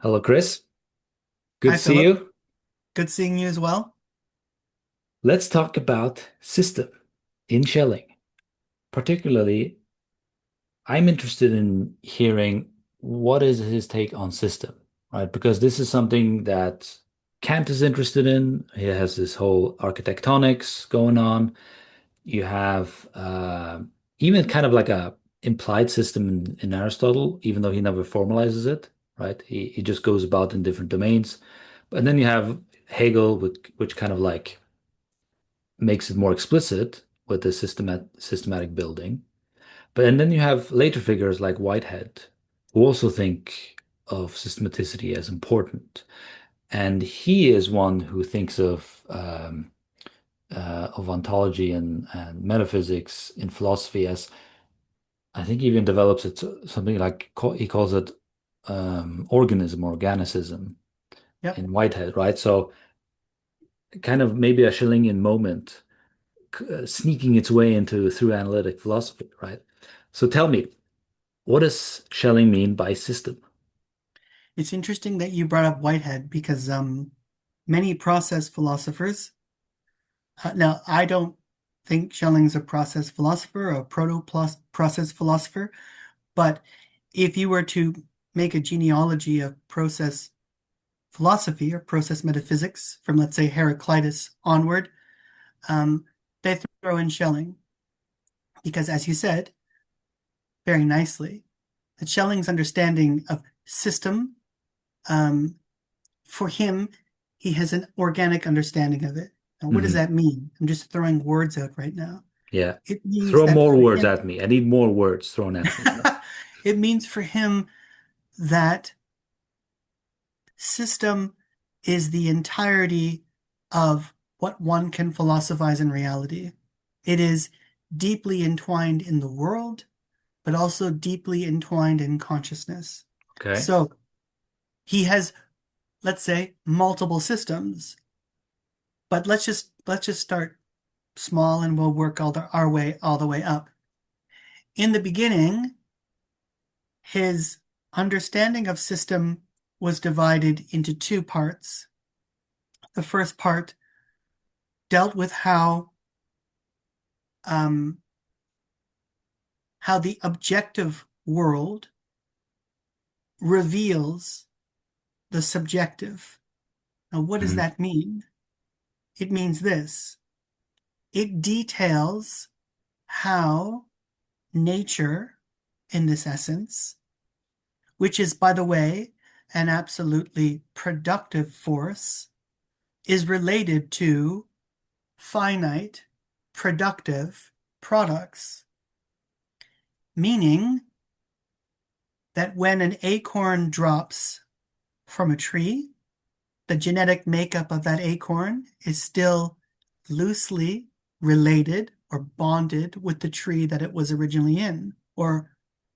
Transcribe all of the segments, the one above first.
Hello, Chris. Good Hi, to see Philip. you. Good seeing you as well. Let's talk about system in Schelling. Particularly, I'm interested in hearing what is his take on system, right? Because this is something that Kant is interested in. He has this whole architectonics going on. You have even kind of like a implied system in Aristotle, even though he never formalizes it, right? He just goes about in different domains. And then you have Hegel, which kind of like makes it more explicit with the systematic building. But and then you have later figures like Whitehead, who also think of systematicity as important. And he is one who thinks of ontology and metaphysics in philosophy as I think he even develops it something like he calls it organism, organicism Yep. in Whitehead, right? So kind of maybe a Schellingian moment sneaking its way into through analytic philosophy, right? So tell me, what does Schelling mean by system? It's interesting that you brought up Whitehead because many process philosophers, now I don't think Schelling's a process philosopher or a proto-process philosopher, but if you were to make a genealogy of process philosophy or process metaphysics from, let's say, Heraclitus onward, um, they throw in Schelling because, as you said very nicely, that Schelling's understanding of system um, for him, he has an organic understanding of it. Now, what does Hmm. that mean? I'm just throwing words out right now. Yeah. It means Throw that more for words him, at me. I need more words thrown at me. it means for him that system is the entirety of what one can philosophize in reality. It is deeply entwined in the world, but also deeply entwined in consciousness. Okay. So he has, let's say, multiple systems, but let's just start small and we'll work our way all the way up. In the beginning, his understanding of system was divided into two parts. The first part dealt with um, how the objective world reveals the subjective. Now, what does Hmm. that mean? It means this. It details how nature, in this essence, which is, by the way, an absolutely productive force, is related to finite productive products, meaning that when an acorn drops from a tree, the genetic makeup of that acorn is still loosely related or bonded with the tree that it was originally in or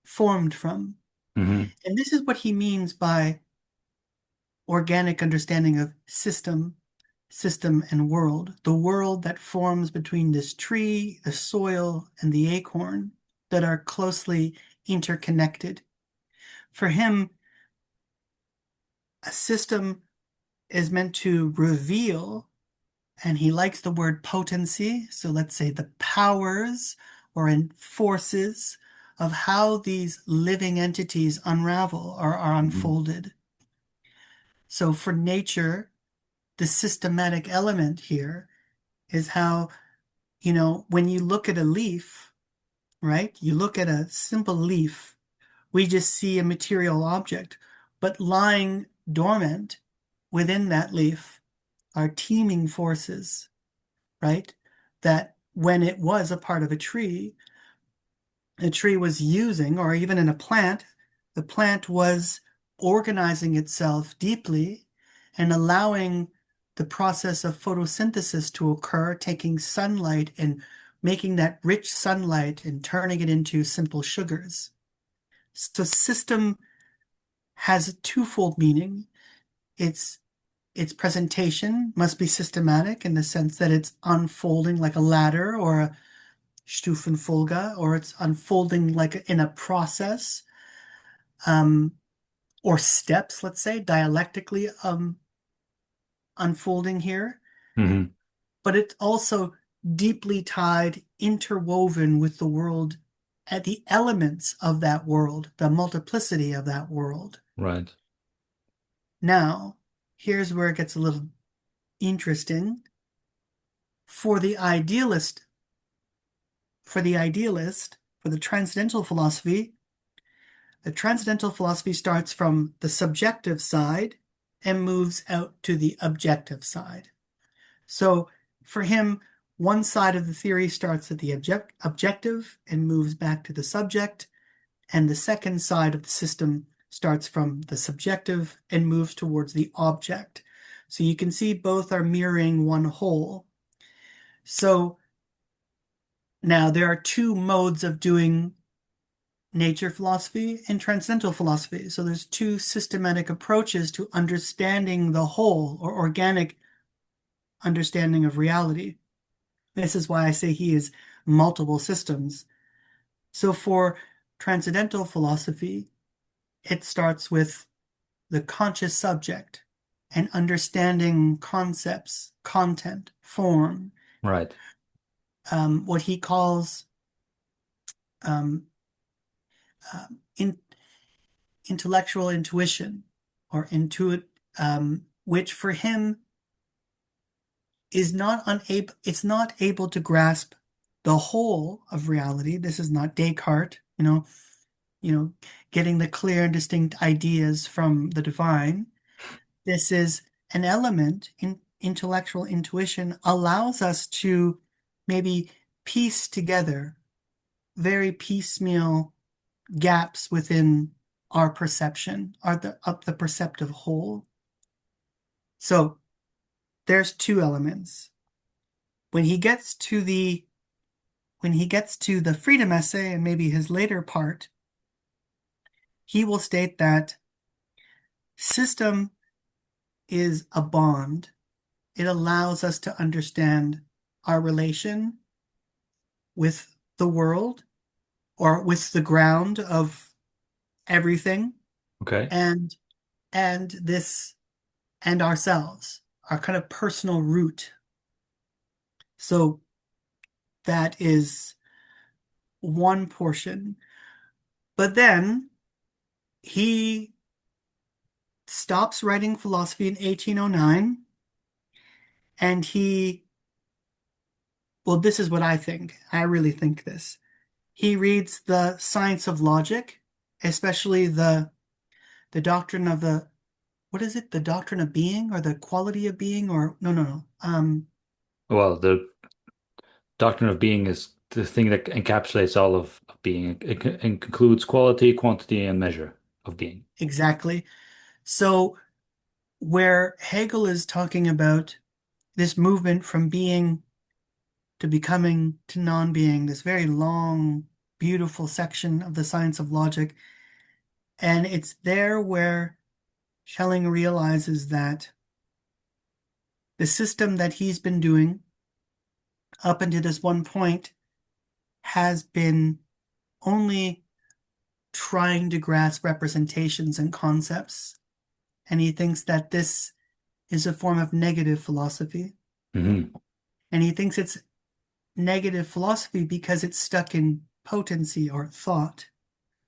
formed from. Hmm. And this is what he means by organic understanding of system and world, the world that forms between this tree, the soil, and the acorn that are closely interconnected. For him, a system is meant to reveal, and he likes the word potency, so let's say the powers or in forces of how these living entities unravel or are Hmm. unfolded. So for nature, the systematic element here is how, when you look at a leaf, right? You look at a simple leaf, we just see a material object, but lying dormant within that leaf are teeming forces, right? That when it was a part of a tree was using, or even in a plant, the plant was organizing itself deeply and allowing the process of photosynthesis to occur, taking sunlight and making that rich sunlight and turning it into simple sugars. So system has a twofold meaning. Its its presentation must be systematic in the sense that it's unfolding like a ladder or a Stufenfolge, or it's unfolding like in a process. Um, or steps, let's say, dialectically unfolding here, Hmm. but it's also deeply tied, interwoven with the world at the elements of that world, the multiplicity of that world. Right. Now, here's where it gets a little interesting. For the idealist, for the transcendental philosophy starts from the subjective side and moves out to the objective side. So for him, one side of the theory starts at the objective and moves back to the subject, and the second side of the system starts from the subjective and moves towards the object. So you can see both are mirroring one whole. So now there are two modes of doing nature philosophy and transcendental philosophy. So there's two systematic approaches to understanding the whole or organic understanding of reality. This is why I say he is multiple systems. So for transcendental philosophy, it starts with the conscious subject and understanding concepts, content, form, Right. what he calls um, uh, in, intellectual intuition or intuit, which for him is not unable, it's not able to grasp the whole of reality. This is not Descartes, you know, getting the clear and distinct ideas from the divine. This is an element in intellectual intuition allows us to maybe piece together very piecemeal gaps within our perception, of the perceptive whole. So there's two elements. When he gets to the freedom essay and maybe his later part, he will state that system is a bond. It allows us to understand our relation with the world or with the ground of everything Okay. and this and ourselves, our kind of personal root. So that is one portion. But then he stops writing philosophy in 1809 and this is what I think. I really think this. He reads the science of logic, especially the doctrine of the what is it? The doctrine of being or the quality of being or no, no, no. Well, the doctrine of being is the thing that encapsulates all of being. It includes quality, quantity, and measure of being. Exactly. So where Hegel is talking about this movement from being to becoming to non-being, this very long, beautiful section of the science of logic, and it's there where Schelling realizes that the system that he's been doing up until this one point has been only trying to grasp representations and concepts. And he thinks that this is a form of negative philosophy. Hmm. And he thinks it's negative philosophy because it's stuck in potency or thought.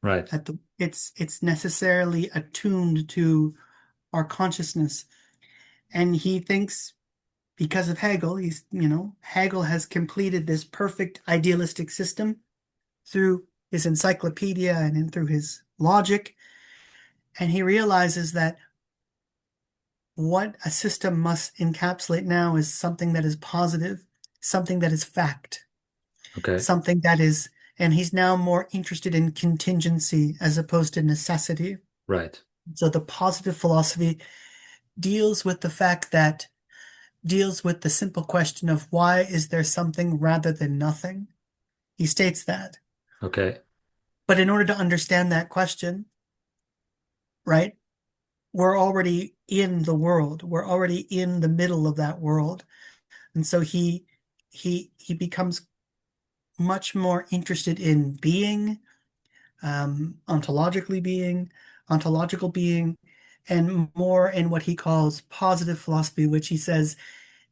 Right. It's necessarily attuned to our consciousness. And he thinks because of Hegel, Hegel has completed this perfect idealistic system through his encyclopedia and through his logic. And he realizes that what a system must encapsulate now is something that is positive, something that is fact, Okay. something that is, and he's now more interested in contingency as opposed to necessity. Right. So the positive philosophy deals with the fact that, deals with the simple question of why is there something rather than nothing? He states that. Okay. But in order to understand that question, right, we're already in the world. We're already in the middle of that world. And so he becomes much more interested in being, ontologically being, ontological being, and more in what he calls positive philosophy, which he says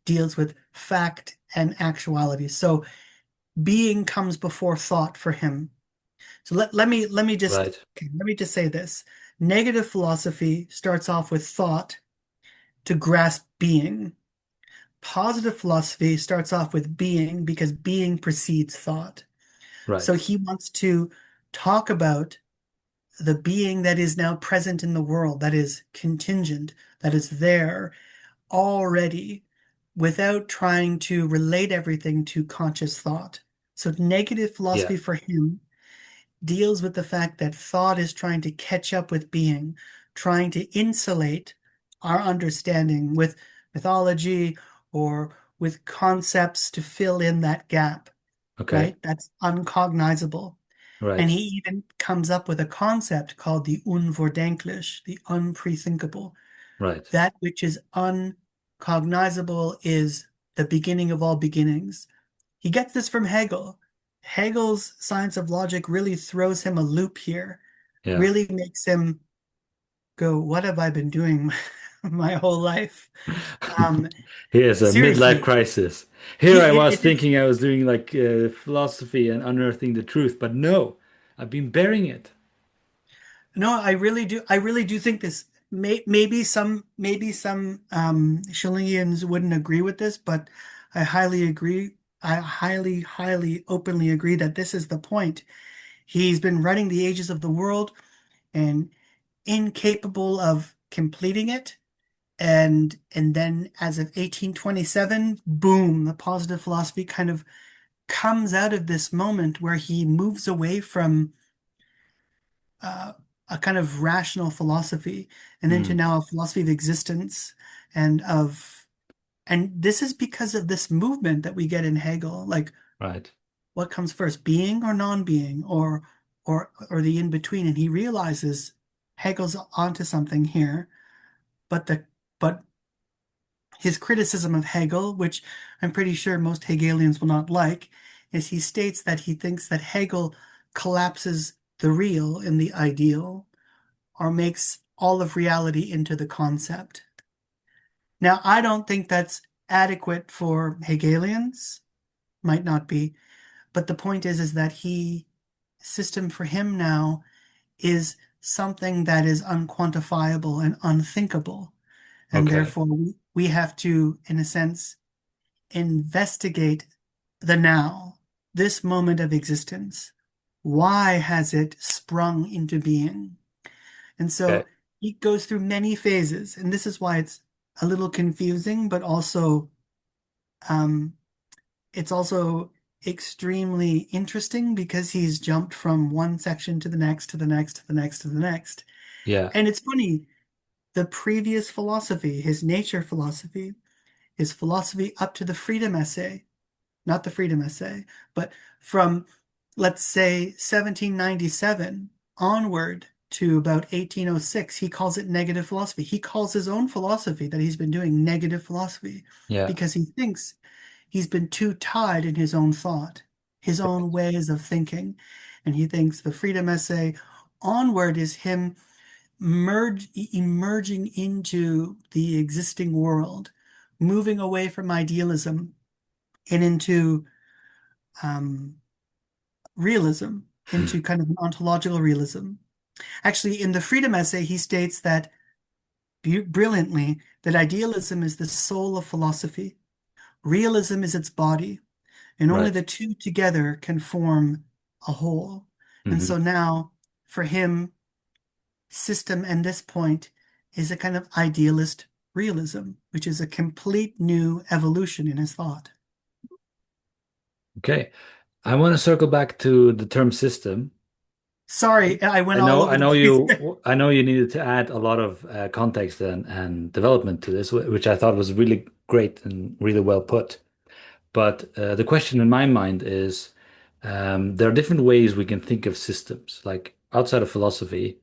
deals with fact and actuality. So being comes before thought for him. So Right. let me just say this. Negative philosophy starts off with thought to grasp being. Positive philosophy starts off with being because being precedes thought. So Right. he wants to talk about the being that is now present in the world, that is contingent, that is there already without trying to relate everything to conscious thought. So negative Yeah. philosophy for him deals with the fact that thought is trying to catch up with being, trying to insulate our understanding with mythology or with concepts to fill in that gap, Okay. right? That's uncognizable. And Right. he even comes up with a concept called the unvordenklich, the unprethinkable. Right. That which is uncognizable is the beginning of all beginnings. He gets this from Hegel. Hegel's science of logic really throws him a loop here, Yeah. really makes him go, what have I been doing my whole life? Um, Here's a midlife Seriously, crisis. Here I was it is. thinking I was doing like philosophy and unearthing the truth, but no, I've been burying it. No, I really do. I really do think this. Maybe some Schellingians wouldn't agree with this, but I highly agree. I highly openly agree that this is the point. He's been running the ages of the world and incapable of completing it. And then as of 1827, boom, the positive philosophy kind of comes out of this moment where he moves away from uh, a kind of rational philosophy and into Hmm. now a philosophy of existence and of and this is because of this movement that we get in Hegel, like Right. what comes first, being or non-being, or the in-between. And he realizes Hegel's onto something here, but the but his criticism of Hegel, which I'm pretty sure most Hegelians will not like, is he states that he thinks that Hegel collapses the real in the ideal or makes all of reality into the concept. Now, I don't think that's adequate for Hegelians, might not be, but the point is that system for him now is something that is unquantifiable and unthinkable. And Okay. therefore, we have to, in a sense, investigate the now, this moment of existence. Why has it sprung into being? And Okay. so he goes through many phases, and this is why it's a little confusing, but also um, it's also extremely interesting because he's jumped from one section to the next, to the next, to the next, to the next. Yeah. And it's funny, the previous philosophy, his nature philosophy, his philosophy up to the freedom essay, not the freedom essay, but from, let's say, 1797 onward to about 1806, he calls it negative philosophy. He calls his own philosophy that he's been doing negative philosophy Yeah. because he thinks he's been too tied in his own thought, his own ways of thinking. And he thinks the freedom essay onward is him emerging into the existing world, moving away from idealism and into um, realism, Hmm. into kind of an ontological realism. Actually, in the freedom essay, he states that brilliantly that idealism is the soul of philosophy, realism is its body, and only Right. the two together can form a whole. And Hmm. so now, for him, system and this point is a kind of idealist realism, which is a complete new evolution in his thought. Okay. I want to circle back to the term system. Sorry, I went I all know, over the place. I know you needed to add a lot of context and development to this, which I thought was really great and really well put. But the question in my mind is, there are different ways we can think of systems. Like outside of philosophy,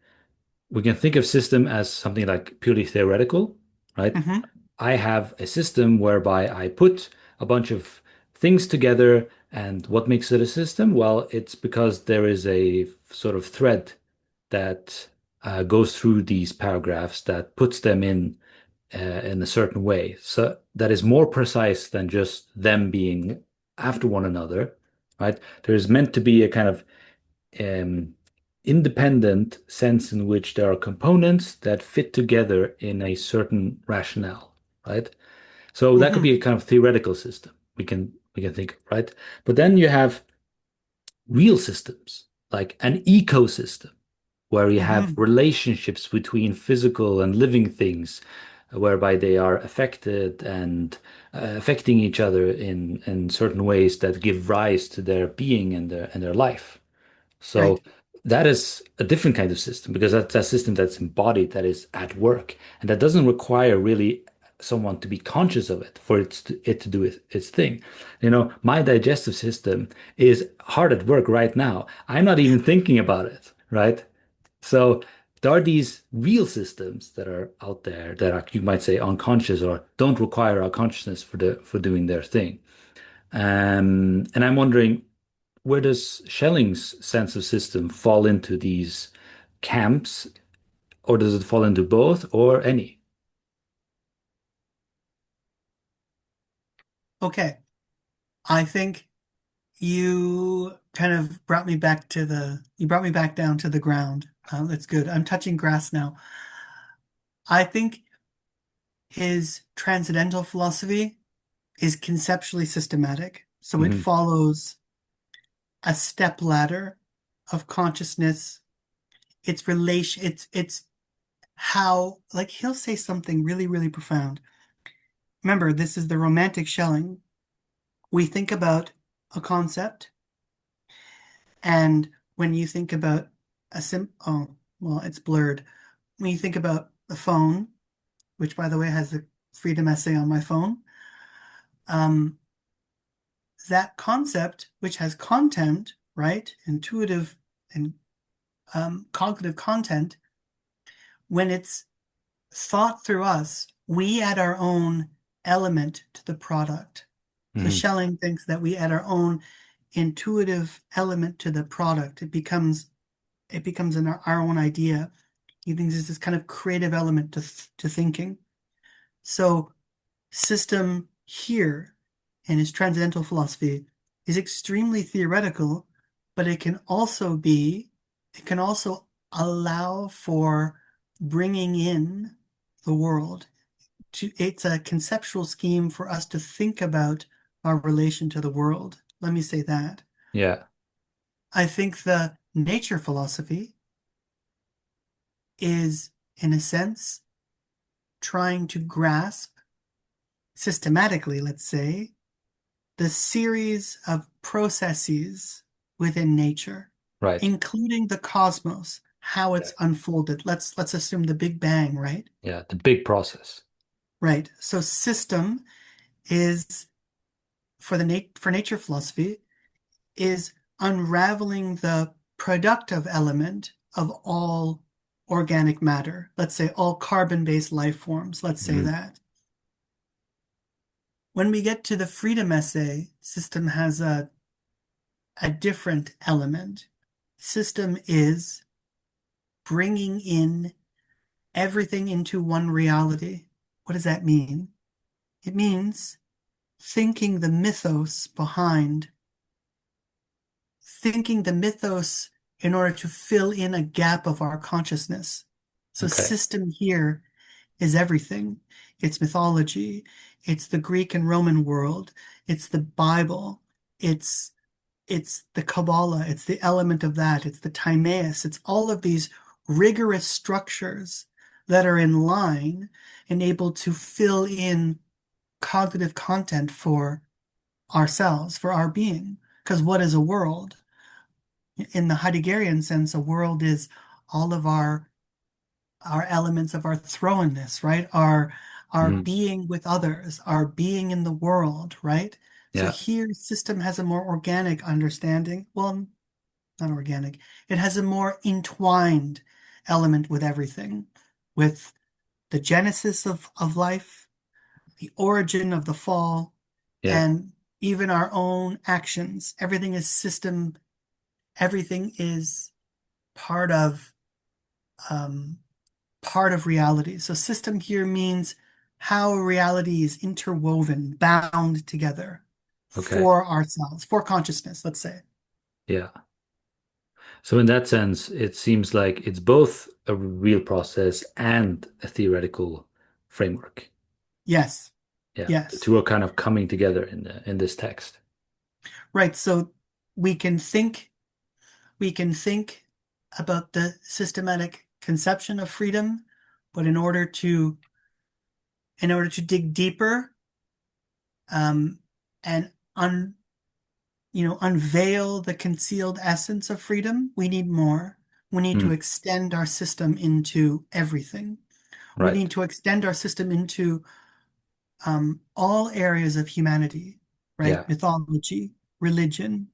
we can think of system as something like purely theoretical, right? Hmm. I have a system whereby I put a bunch of things together, and what makes it a system? Well, it's because there is a sort of thread that goes through these paragraphs that puts them in a certain way. So that is more precise than just them being after one another, right? There's meant to be a kind of um, independent sense in which there are components that fit together in a certain rationale, right? So that could Hmm. be a kind of theoretical system we can think of, right? But then you have real systems, like an ecosystem, where you have Hmm. relationships between physical and living things, whereby they are affected and affecting each other in certain ways that give rise to their being and their life. So Right. that is a different kind of system because that's a system that's embodied, that is at work, and that doesn't require really someone to be conscious of it for it to do its thing. My digestive system is hard at work right now. I'm not even thinking about it, right? So there are these real systems that are out there that are, you might say, unconscious or don't require our consciousness for doing their thing. And I'm wondering, where does Schelling's sense of system fall into these camps, or does it fall into both or any? Okay. I think you kind of you brought me back down to the ground. That's good. I'm touching grass now. I think his transcendental philosophy is conceptually systematic. So it Hmm. follows a step ladder of consciousness. It's how, like, he'll say something really, really profound. Remember, this is the romantic Schelling. We think about a concept, and when you think about oh, well, it's blurred. When you think about the phone, which by the way has the freedom essay on my phone, um, that concept, which has content, right? Intuitive and cognitive content, when it's thought through us, we add our own element to the product. So Hmm. Schelling thinks that we add our own intuitive element to the product. It becomes our own idea. He thinks there's this kind of creative element to thinking. So system here in his transcendental philosophy is extremely theoretical, but it can also allow for bringing in the world. It's a conceptual scheme for us to think about our relation to the world. Let me say that. Yeah, I think the nature philosophy is, in a sense, trying to grasp systematically, let's say, the series of processes within nature, right. including the cosmos, how Yeah, it's unfolded. Let's assume the Big Bang, right? yeah, the big process. Right. So system is for nature philosophy is unraveling the productive element of all organic matter. Let's say all carbon-based life forms. Let's say Hmm. that. When we get to the freedom essay, system has a different element. System is bringing in everything into one reality. What does that mean? It means thinking the mythos behind, thinking the mythos in order to fill in a gap of our consciousness. So Okay. system here is everything. It's mythology. It's the Greek and Roman world. It's the Bible. It's it's the Kabbalah. It's the element of that. It's the Timaeus. It's all of these rigorous structures that are in line and able to fill in cognitive content for ourselves, for our being. Because what is a world? In the Heideggerian sense, a world is all of our elements of our thrownness, right? Our Hmm. being with others, our being in the world, right? So Yeah, here, system has a more organic understanding. Well, not organic. It has a more entwined element with everything, with the genesis of life, the origin of the fall, yeah, and even our own actions. Everything is system. Everything is part of um, part of reality. So system here means how reality is interwoven, bound together Okay. for ourselves, for consciousness, let's say. Yeah. So in that sense, it seems like it's both a real process and a theoretical framework. Yes, Yeah. The yes. two are kind of coming together in this text. Right. So we can think, we can think about the systematic conception of freedom, but in order to dig deeper, um, and unveil the concealed essence of freedom, we need more. We need to Hmm. extend our system into everything. We Right. need to extend our system into all areas of humanity, Yeah. right? Mythology, religion,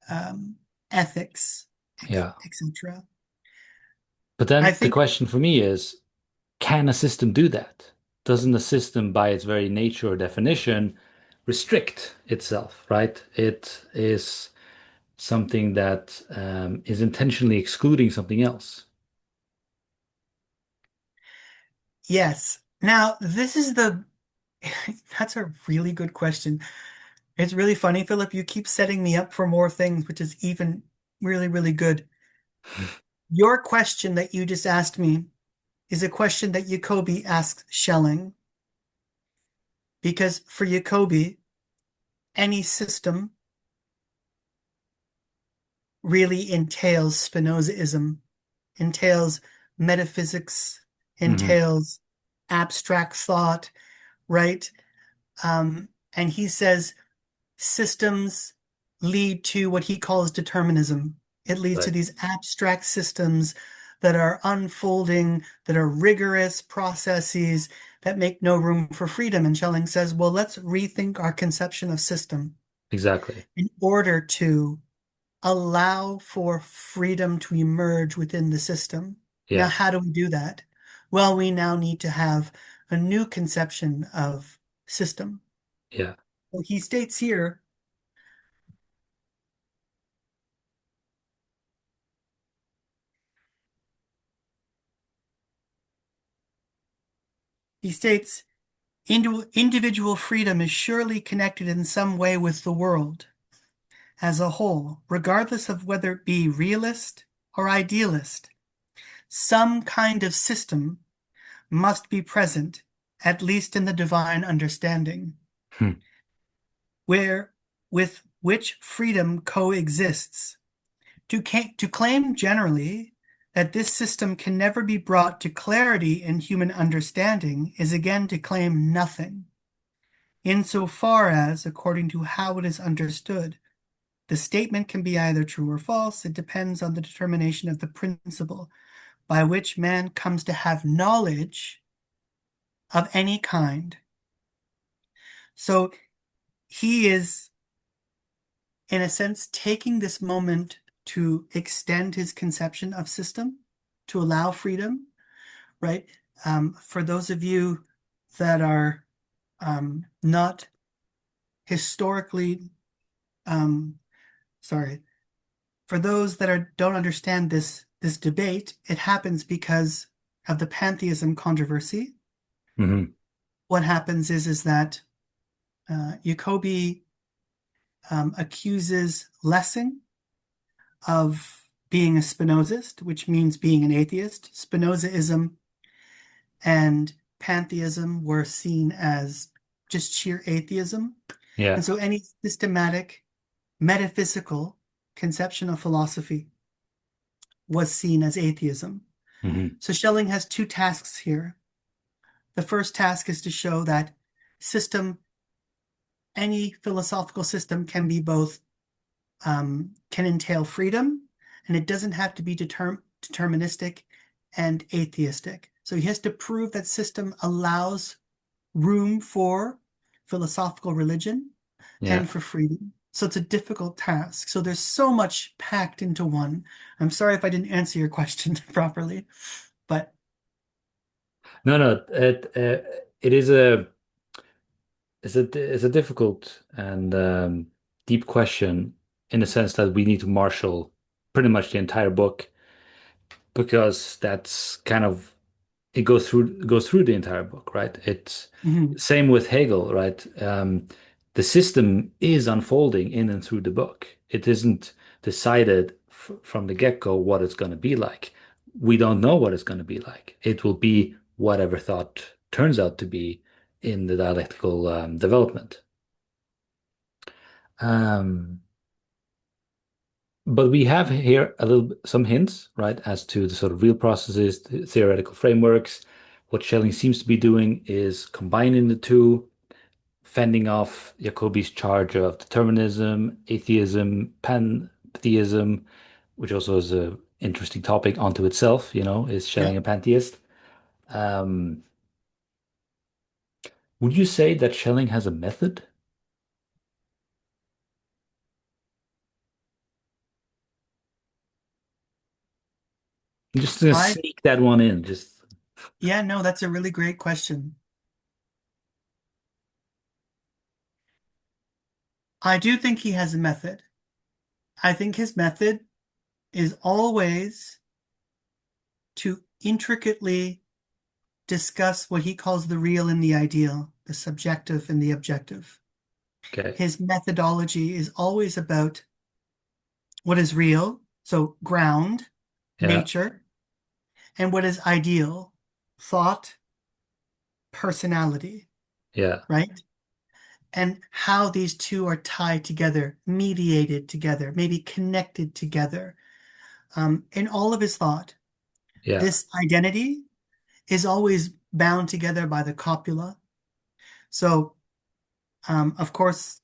um, ethics, Yeah. etc. But I then the think, question for me is, can a system do that? Doesn't the system, by its very nature or definition, restrict itself, right? It is something that is intentionally excluding something else. yes. Now, that's a really good question. It's really funny, Philip. You keep setting me up for more things, which is even really, really good. Your question that you just asked me is a question that Jacobi asked Schelling, because for Jacobi, any system really entails Spinozaism, entails metaphysics, Hmm. entails abstract thought, right? And he says systems lead to what he calls determinism. It leads to Right. these abstract systems that are unfolding, that are rigorous processes that make no room for freedom. And Schelling says, well, let's rethink our conception of system Exactly. in order to allow for freedom to emerge within the system. Now, Yeah. how do we do that? Well, we now need to have a new conception of system. Yeah. Well, he states here, he states, individual freedom is surely connected in some way with the world as a whole, regardless of whether it be realist or idealist. Some kind of system must be present, at least in the divine understanding, Hmm. where with which freedom coexists. To claim generally that this system can never be brought to clarity in human understanding is again to claim nothing, insofar as, according to how it is understood, the statement can be either true or false. It depends on the determination of the principle by which man comes to have knowledge of any kind. So he is, in a sense, taking this moment to extend his conception of system, to allow freedom, right? For those of you that are not historically, um, sorry, for those that don't understand this debate, it happens because of the pantheism controversy. Hmm. What happens is that Jacobi accuses Lessing of being a Spinozist, which means being an atheist. Spinozaism and pantheism were seen as just sheer atheism. Yeah. And so any systematic metaphysical conception of philosophy was seen as atheism. Hmm. So Schelling has two tasks here. The first task is to show that system, any philosophical system can be both, can entail freedom, and it doesn't have to be deterministic and atheistic. So he has to prove that system allows room for philosophical religion Yeah. and for freedom. So it's a difficult task. So there's so much packed into one. I'm sorry if I didn't answer your question properly, but No, no, it is a difficult and deep question in the sense that we need to marshal pretty much the entire book. because that's kind of it goes through the entire book, right? It's Mhm. same with Hegel, right? The system is unfolding in and through the book. It isn't decided f from the get-go what it's going to be like. We don't know what it's going to be like. It will be whatever thought turns out to be in the dialectical development. Um, but we have here a little some hints, right, as to the sort of real processes, the theoretical frameworks. What Schelling seems to be doing is combining the two, fending off Jacobi's charge of determinism, atheism, pantheism, which also is a interesting topic unto itself, is Yeah. Schelling a pantheist? Um, would you say that Schelling has a method? I'm just gonna I, sneak that one in. Just yeah, no, that's a really great question. I do think he has a method. I think his method is always to intricately discuss what he calls the real and the ideal, the subjective and the objective. okay. His methodology is always about what is real, so ground, Yeah, nature, and what is ideal, thought, personality, yeah, right? And how these two are tied together, mediated together, maybe connected together. In all of his thought, yeah, this identity is always bound together by the copula. So, of course,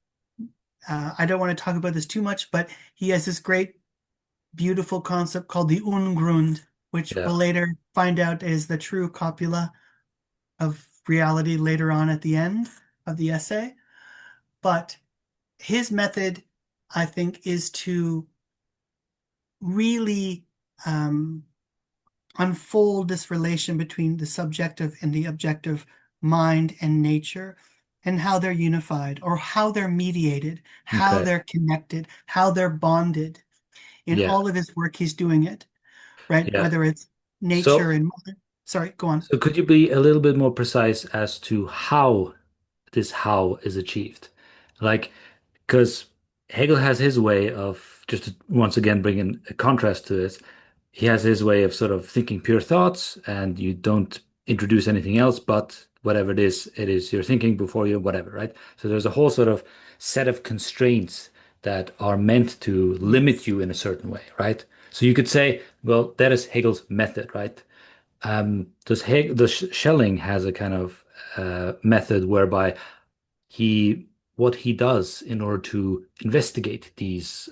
I don't want to talk about this too much, but he has this great, beautiful concept called the Ungrund, which yeah, we'll later find out is the true copula of reality later on at the end of the essay. But his method, I think, is to really um, unfold this relation between the subjective and the objective mind and nature and how they're unified or how they're mediated, how okay, they're connected, how they're bonded. In yeah, all of his work, he's doing it, right? yeah. Whether it's nature So, and, sorry, go on. so could you be a little bit more precise as to how this how is achieved? Like, because Hegel has his way of just to once again bringing a contrast to it. He has his way of sort of thinking pure thoughts, and you don't introduce anything else but whatever it is you're thinking before you, whatever, right? So there's a whole sort of set of constraints that are meant to limit Yes. you in a certain way, right? So you could say, well, that is Hegel's method, right? Does Schelling has a kind of method whereby he what he does in order to investigate these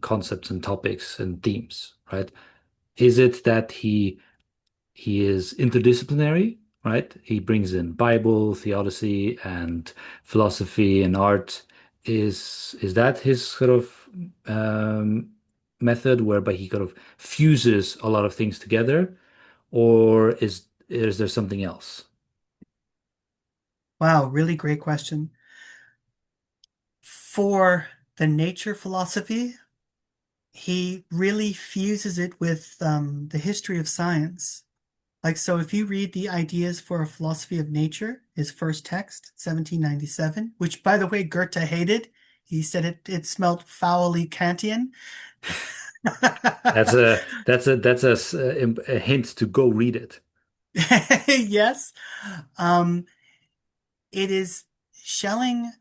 concepts and topics and themes, right? Is it that he is interdisciplinary, right? He brings in Bible, theodicy, and philosophy and art. Is that his sort of method whereby he kind of fuses a lot of things together, or is there something else? Wow, really great question. For the nature philosophy, he really fuses it with the history of science. Like, so if you read the Ideas for a Philosophy of Nature, his first text, 1797, which by the way, Goethe hated. He said it smelt foully Kantian. That's a hint to go read it. Yes. Um, it is Schelling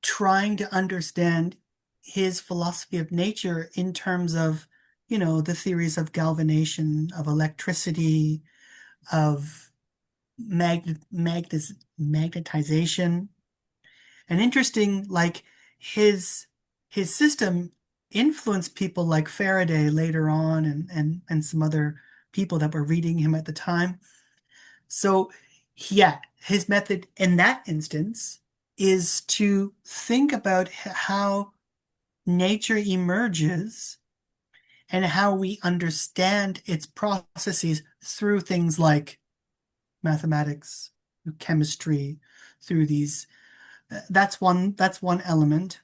trying to understand his philosophy of nature in terms of, the theories of galvanization, of electricity, of magnetization. And interesting, like his his system influenced people like Faraday later on and some other people that were reading him at the time. So yeah, his method in that instance is to think about how nature emerges and how we understand its processes through things like mathematics, chemistry, through these. That's one element.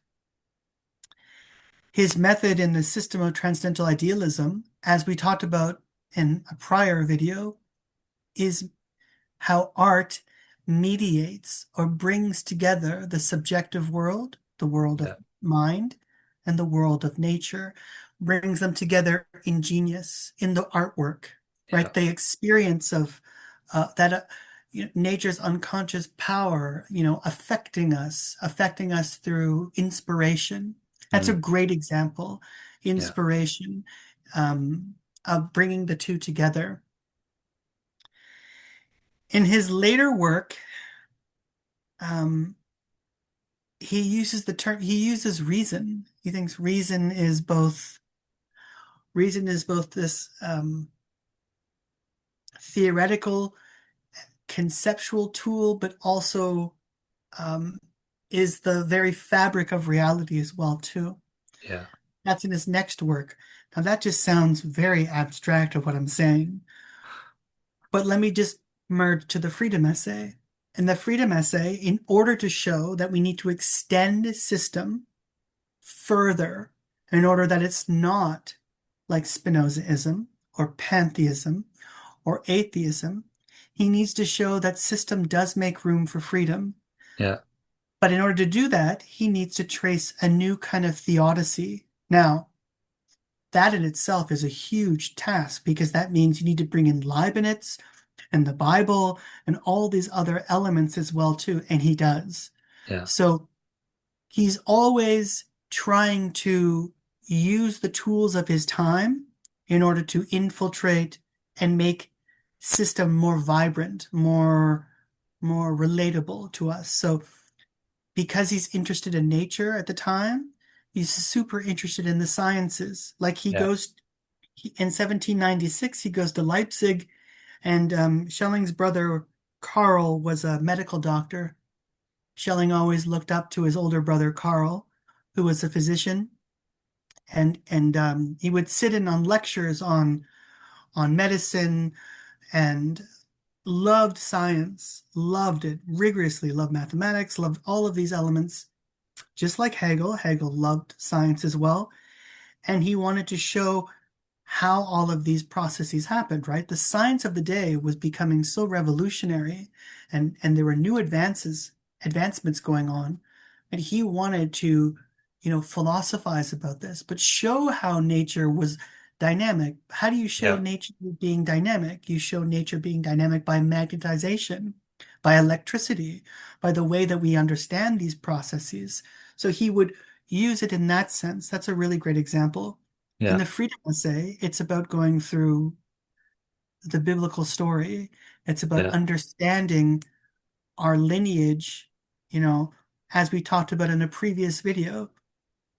His method in the system of transcendental idealism as we talked about in a prior video, is how art mediates or brings together the subjective world, the world of Yeah. mind, and the world of nature, brings them together in genius, in the artwork, Yeah. right? The experience of that nature's unconscious power, affecting us through inspiration. That's a Mm. great example, Yeah. inspiration, of bringing the two together. In his later work, um, he uses reason. He thinks reason is both this theoretical, conceptual tool, but also um, is the very fabric of reality as well, too. Yeah. That's in his next work. Now that just sounds very abstract of what I'm saying, but let me just merge to the freedom essay. In the freedom essay, in order to show that we need to extend system further in order that it's not like Spinozaism or pantheism or atheism. He needs to show that system does make room for freedom. Yeah. But in order to do that, he needs to trace a new kind of theodicy. Now, that in itself is a huge task because that means you need to bring in Leibniz and the Bible and all these other elements as well too, and he does. Yeah. So he's always trying to use the tools of his time in order to infiltrate and make system more vibrant, more relatable to us. So because he's interested in nature at the time, he's super interested in the sciences. Like Yeah. in 1796, he goes to Leipzig, and Schelling's brother Karl was a medical doctor. Schelling always looked up to his older brother Karl, who was a physician, and he would sit in on lectures on medicine and loved science, loved it rigorously, loved mathematics, loved all of these elements. Just like Hegel, Hegel loved science as well, and he wanted to show how all of these processes happened, right? The science of the day was becoming so revolutionary and there were new advancements going on. And he wanted to, philosophize about this, but show how nature was dynamic. How do you show Yeah. nature being dynamic? You show nature being dynamic by magnetization, by electricity, by the way that we understand these processes. So he would use it in that sense. That's a really great example. In Yeah. the freedom essay, it's about going through the biblical story. It's about Yeah. understanding our lineage, you know, as we talked about in a previous video.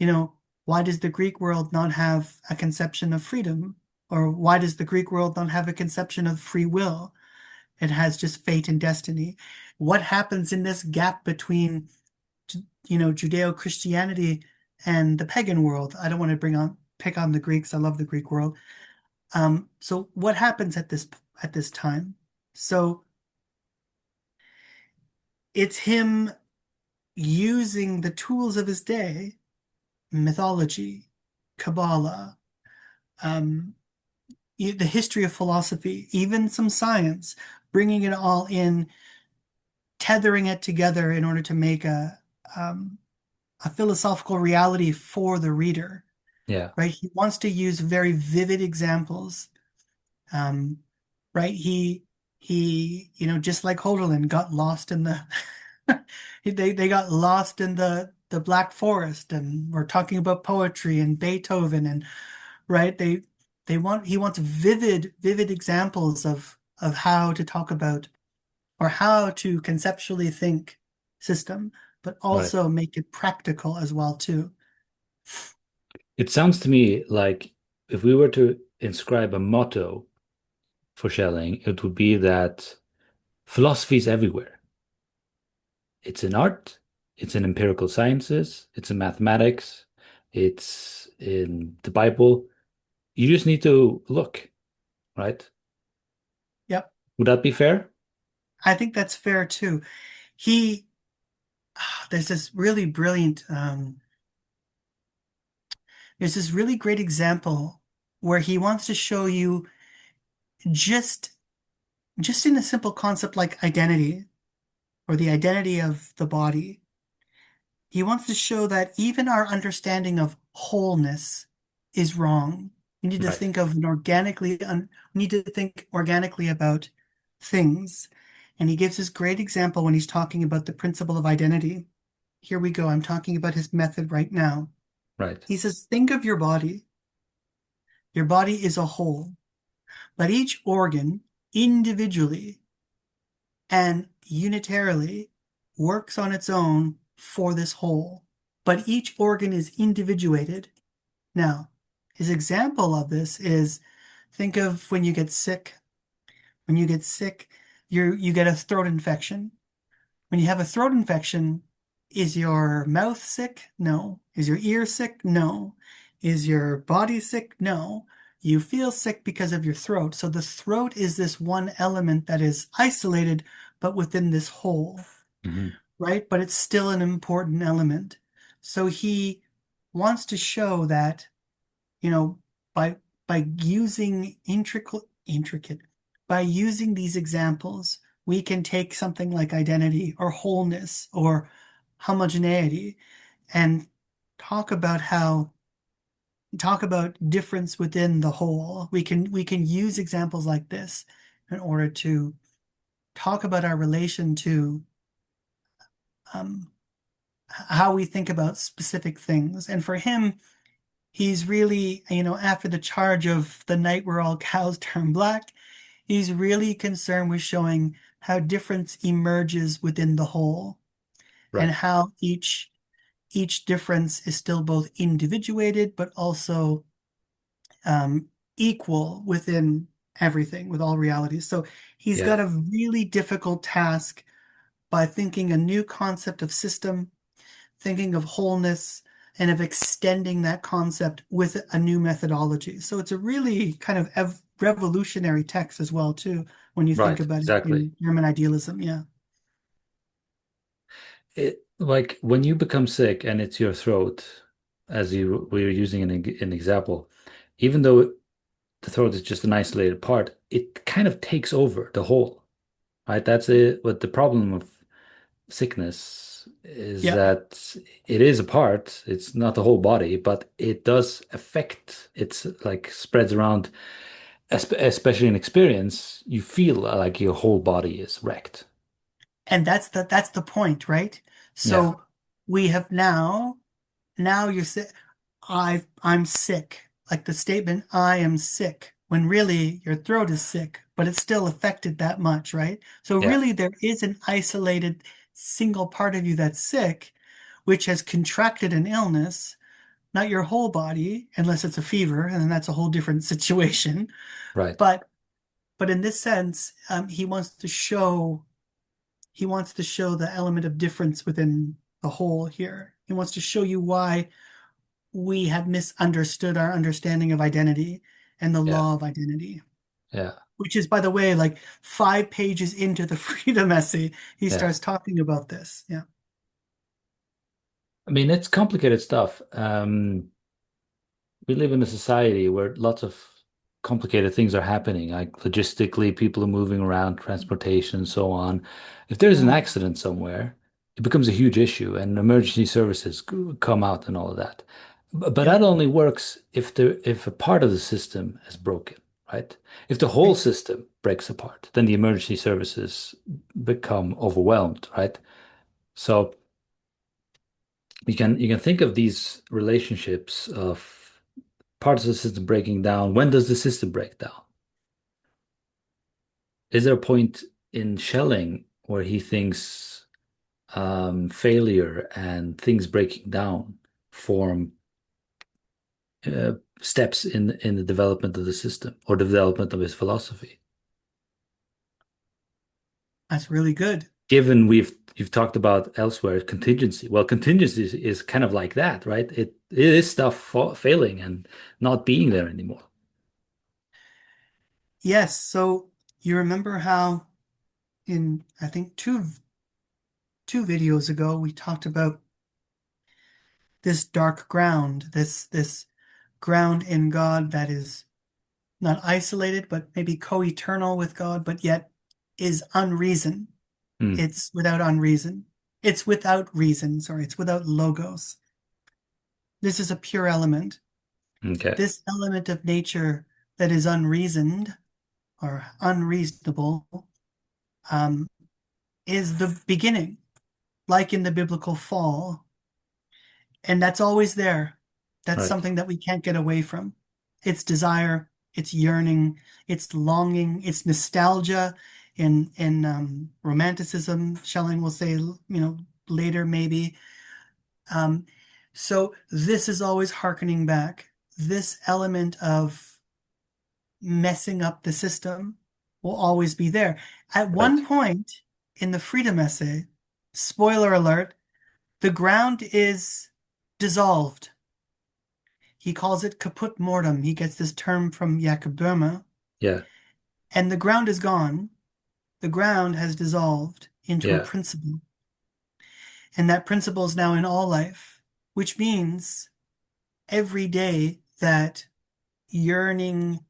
You know, why does the Greek world not have a conception of freedom? Or why does the Greek world not have a conception of free will? It has just fate and destiny. What happens in this gap between, Judeo-Christianity and the pagan world? I don't want to pick on the Greeks. I love the Greek world. So what happens at this time? So it's him using the tools of his day, mythology, Kabbalah, um, the history of philosophy, even some science, bringing it all in, tethering it together in order to make a philosophical reality for the reader, Yeah. right? He wants to use very vivid examples. Um, right? Just like Holderlin got lost in the they got lost in the Black Forest, and we're talking about poetry and Beethoven, and right? He wants vivid examples of how to talk about or how to conceptually think system, but Right. also make it practical as well too. It sounds to me like if we were to inscribe a motto for Schelling, it would be that philosophy is everywhere. It's in art, it's in empirical sciences, it's in mathematics, it's in the Bible. You just need to look, right? Yep, Would that be fair? I think that's fair too. He there's this really brilliant there's this really great example. where he wants to show you just just in a simple concept like identity or the identity of the body. He wants to show that even our understanding of wholeness is wrong. We need to Right. think of an we need to think organically about things. And he gives this great example when he's talking about the principle of identity. Here we go. I'm talking about his method right now. Right. He says, think of your body. Your body is a whole, but each organ individually and unitarily works on its own for this whole, but each organ is individuated. Now, his example of this is think of when you get sick. When you get sick, you get a throat infection. When you have a throat infection, is your mouth sick? No. Is your ear sick? No. Is your body sick? No. You feel sick because of your throat. So the throat is this one element that is isolated, but within this whole, Hmm. right? But it's still an important element. So he wants to show that, you know, by using intricate by using these examples, we can take something like identity or wholeness or homogeneity and talk about how talk about difference within the whole. We can use examples like this in order to talk about our relation to um, how we think about specific things. And for him, he's really, after the charge of the night where all cows turn black, he's really concerned with showing how difference emerges within the whole and Right. how each difference is still both individuated but also equal within everything, with all realities. So he's Yeah. got a really difficult task by thinking a new concept of system, thinking of wholeness, and of extending that concept with a new methodology. So it's a really kind of revolutionary text as well, too, when you think Right. about it Exactly. in German idealism. Yeah. Like when you become sick and it's your throat, as you we were using an example, even though the throat is just an isolated part, it kind of takes over the whole, right? That's it. What the problem of sickness is Yeah. that it is a part, it's not the whole body, but it does affect, it's like spreads around, especially in experience, you feel like your whole body is wrecked. And that's the point, right? Yeah. So we have now you're sick. I'm sick. Like the statement, I am sick, when really your throat is sick, but it's still affected that much, right? So Yeah. really there is an isolated single part of you that's sick, which has contracted an illness, not your whole body, unless it's a fever, and then that's a whole different situation. Right. But in this sense, he wants to show the element of difference within the whole here. He wants to show you why we have misunderstood our understanding of identity and the Yeah. law of identity, Yeah. which is, by the way, like 5 pages into the freedom essay, he Yeah. starts talking about this. Yeah. I mean, it's complicated stuff. We live in a society where lots of complicated things are happening, like logistically, people are moving around, transportation, so on. If there's an Yeah. accident somewhere, it becomes a huge issue, and emergency services come out and all of that. But Yeah. that only works if a part of the system is broken, right? If the whole Right. system breaks apart, then the emergency services become overwhelmed, right? So you can think of these relationships of parts of the system breaking down. When does the system break down? Is there a point in Schelling where he thinks failure and things breaking down form uh, steps in the development of the system or development of his philosophy? That's really good. Given you've talked about elsewhere contingency. Well, contingency is kind of like that, right? It is stuff failing and not being there anymore. Yes. So you remember how in, I think, two videos ago, we talked about this dark ground, this ground in God that is not isolated, but maybe co-eternal with God, but yet is unreason. Mm. It's without unreason. It's without reason, sorry, it's without logos. This is a pure element. Okay. This element of nature that is unreasoned or unreasonable um, is the beginning, like in the biblical fall. And that's always there. That's Right. something that we can't get away from. It's desire, it's yearning, it's longing, it's nostalgia. In Romanticism, Schelling will say, later maybe. Um, so this is always hearkening back. This element of messing up the system will always be there. At Right. one point in the freedom essay, spoiler alert, the ground is dissolved. He calls it caput mortem. He gets this term from Jakob Böhme. Yeah. And the ground is gone. The ground has dissolved into a Yeah. principle. And that principle is now in all life, which means every day that yearning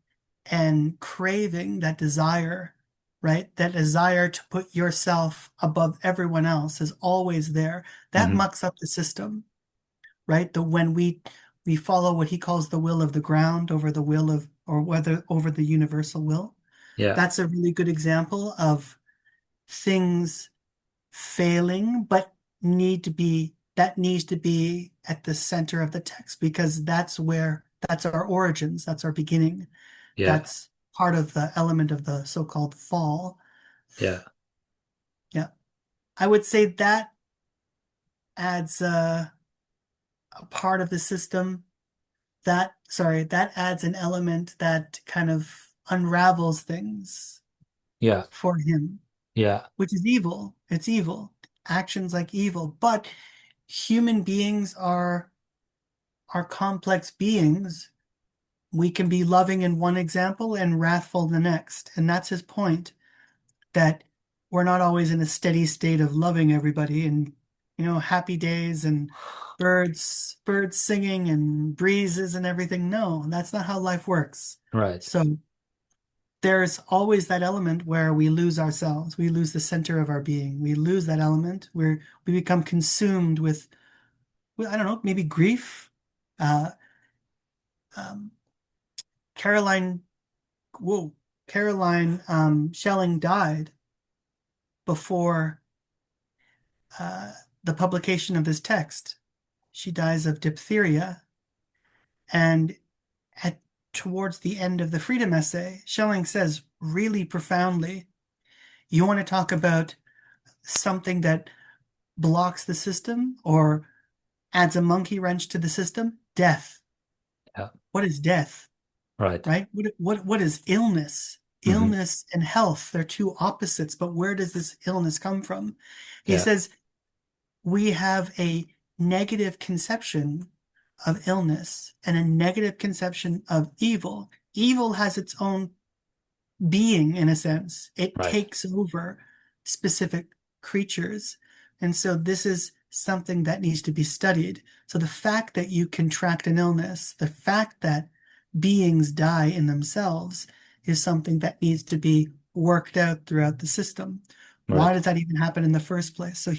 and craving, that desire, right? That desire to put yourself above everyone else is always there. That Hmm. mucks up the system, right? The when we follow what he calls the will of the ground over the will of or whether over the universal will. Yeah. That's a really good example of things failing, but needs to be at the center of the text because that's our origins, that's our beginning. Yeah. That's part of the element of the so-called fall. Yeah. Yeah. I would say that adds a part of the system that adds an element that kind of unravels things Yeah. for him, Yeah. which is evil. It's evil. Actions like evil. But human beings are complex beings. We can be loving in one example and wrathful in the next. And that's his point, that we're not always in a steady state of loving everybody and, happy days and birds singing and breezes and everything. No, that's not how life works. Right. So there's always that element where we lose ourselves. We lose the center of our being. We lose that element where we become consumed with, well, I don't know, maybe grief. Uh, um, Caroline, whoa, Caroline Schelling died before the publication of this text. She dies of diphtheria. And at towards the end of the freedom essay, Schelling says really profoundly, you want to talk about something that blocks the system or adds a monkey wrench to the system? Death. Yeah. What is death? Right. Right? What is illness? Hmm. Illness and health, they're two opposites, but where does this illness come from? He Yeah. says we have a negative conception of illness and a negative conception of evil. Evil has its own being in a sense. It Right. takes over specific creatures. And so this is something that needs to be studied. So the fact that you contract an illness, the fact that beings die in themselves is something that needs to be worked out throughout the system. Why Right. does that even happen in the first place? So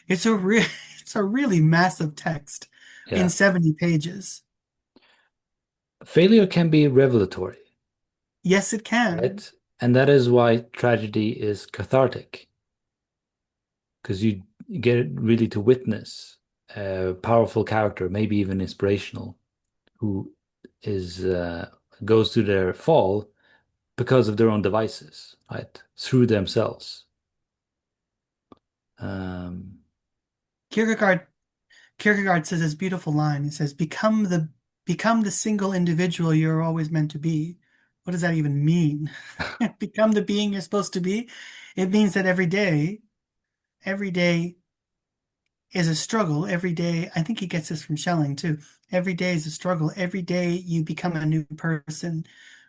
it's a real, it's a really massive text in Yeah. 70 pages. Failure can be revelatory, Yes, it can. right? And that is why tragedy is cathartic, because you get really to witness a powerful character, maybe even inspirational, who is goes through their fall because of their own devices, right? Through themselves. Um, Kierkegaard Kierkegaard says this beautiful line. He says, become the single individual you're always meant to be." What does that even mean? Become the being you're supposed to be? It means that every day is a struggle. Every day, I think he gets this from Schelling too. Every day is a struggle. Every day you become a new person,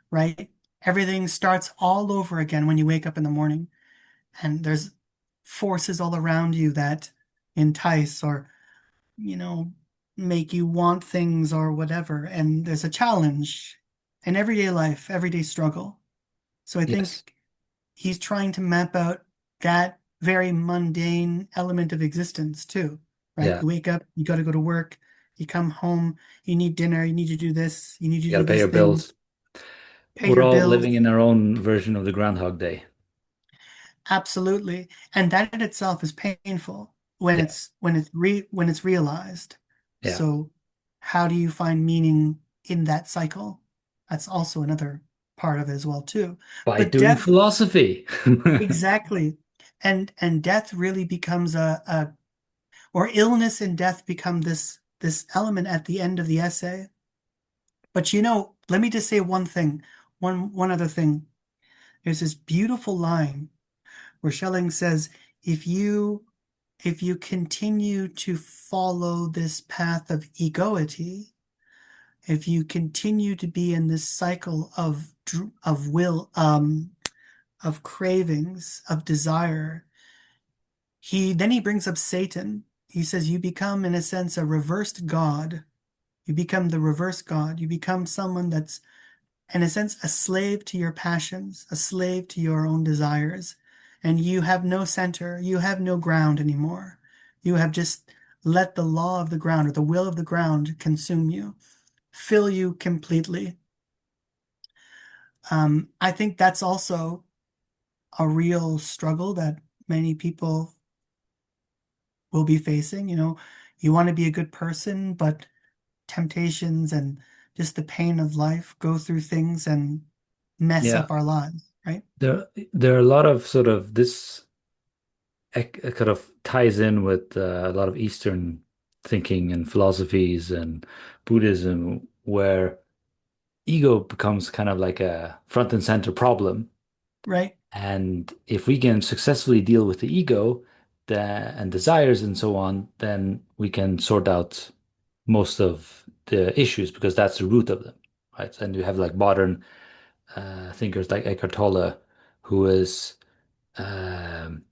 right? Everything starts all over again when you wake up in the morning, and there's forces all around you that entice or you know, make you want things or whatever. And there's a challenge. in everyday life, everyday struggle. So I Yes. think he's trying to map out that very mundane element of existence too, right? Yeah. You wake up, you got to go to work, you come home, you need dinner, you need to do this, you need to You got to do pay this your thing, bills. pay We're your all bills. living in our own version of the Groundhog Day. Absolutely. And that in itself is painful Yeah. when it's realized. Yeah. So how do you find meaning in that cycle? That's also another part of it as well too. By But doing death, philosophy. exactly. And death really becomes a or illness and death become this element at the end of the essay. But let me just say one thing, one other thing. There's this beautiful line where Schelling says, if you if you continue to follow this path of egoity, if you continue to be in this cycle of will, of cravings, of desire, he brings up Satan. He says you become, in a sense, a reversed God. You become the reverse God. You become someone that's, in a sense, a slave to your passions, a slave to your own desires. And you have no center, you have no ground anymore. You have just let the law of the ground or the will of the ground consume you, fill you completely. I think that's also a real struggle that many people will be facing. You want to be a good person, but temptations and just the pain of life go through things and mess Yeah. up our lives, right? There are a lot of sort of this kind of ties in with a lot of Eastern thinking and philosophies and Buddhism, where ego becomes kind of like a front and center problem. Right? And if we can successfully deal with the ego and desires and so on, then we can sort out most of the issues because that's the root of them, right? And you have like modern thinkers like Eckhart Tolle, who is um,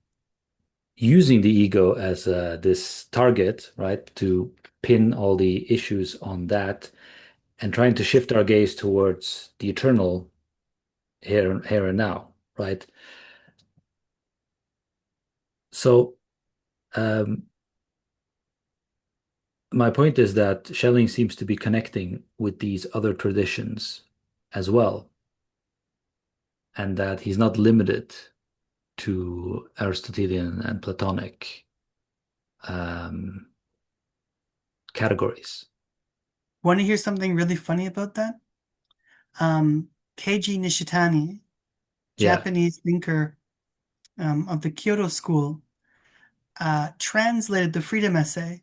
using the ego as this target, right, to pin all the issues on that and trying to shift our gaze towards the eternal here and now, right? So, um, my point is that Schelling seems to be connecting with these other traditions as well, and that he's not limited to Aristotelian and Platonic um, categories. Want to hear something really funny about that? Keiji Nishitani, Yeah, Japanese thinker of the Kyoto School, translated the Freedom Essay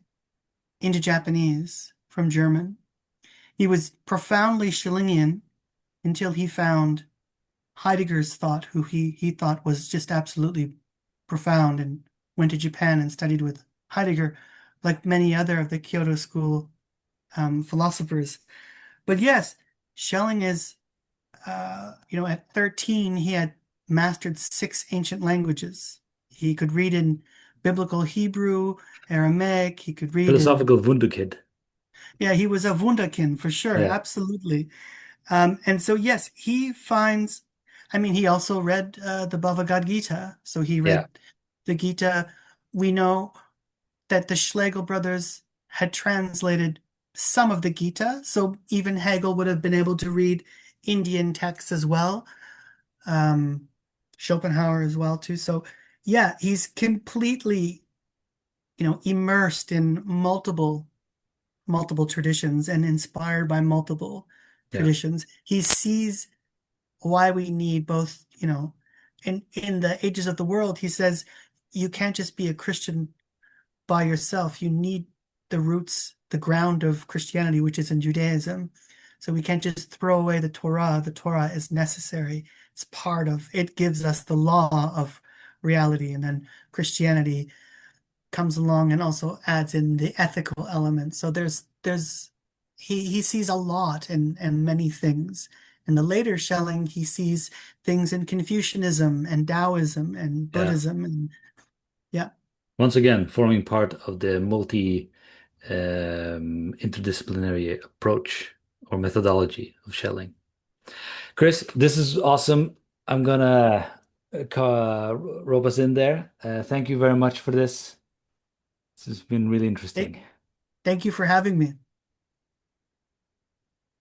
into Japanese from German. He was profoundly Schellingian until he found Heidegger's thought, who he thought was just absolutely profound, and went to Japan and studied with Heidegger, like many other of the Kyoto School philosophers. But yes, Schelling is, at 13, he had mastered six ancient languages. He could read in biblical Hebrew, Aramaic, he could read in, philosophical Wunderkind. yeah, he was a Wunderkind for sure, Yeah, absolutely. And so, yes, he also read the Bhagavad Gita. So he yeah. read the Gita. We know that the Schlegel brothers had translated some of the Gita. So even Hegel would have been able to read Indian texts as well. Um, Schopenhauer as well, too. So, yeah, he's completely, immersed in multiple traditions and inspired by multiple Yeah, traditions. He sees why we need both, in the ages of the world, he says you can't just be a Christian by yourself. You need the roots, the ground of Christianity, which is in Judaism. So we can't just throw away the Torah. The Torah is necessary. It's part of it, gives us the law of reality. And then Christianity comes along and also adds in the ethical element. So he sees a lot in many things. In the later Schelling, he sees things in Confucianism and Taoism and yeah. Buddhism and yeah, Once again, forming part of the multi interdisciplinary approach or methodology of Schelling. Chris, this is awesome. I'm gonna rope us in there. Thank you very much for this. This has been really interesting. Thank, thank you for having me.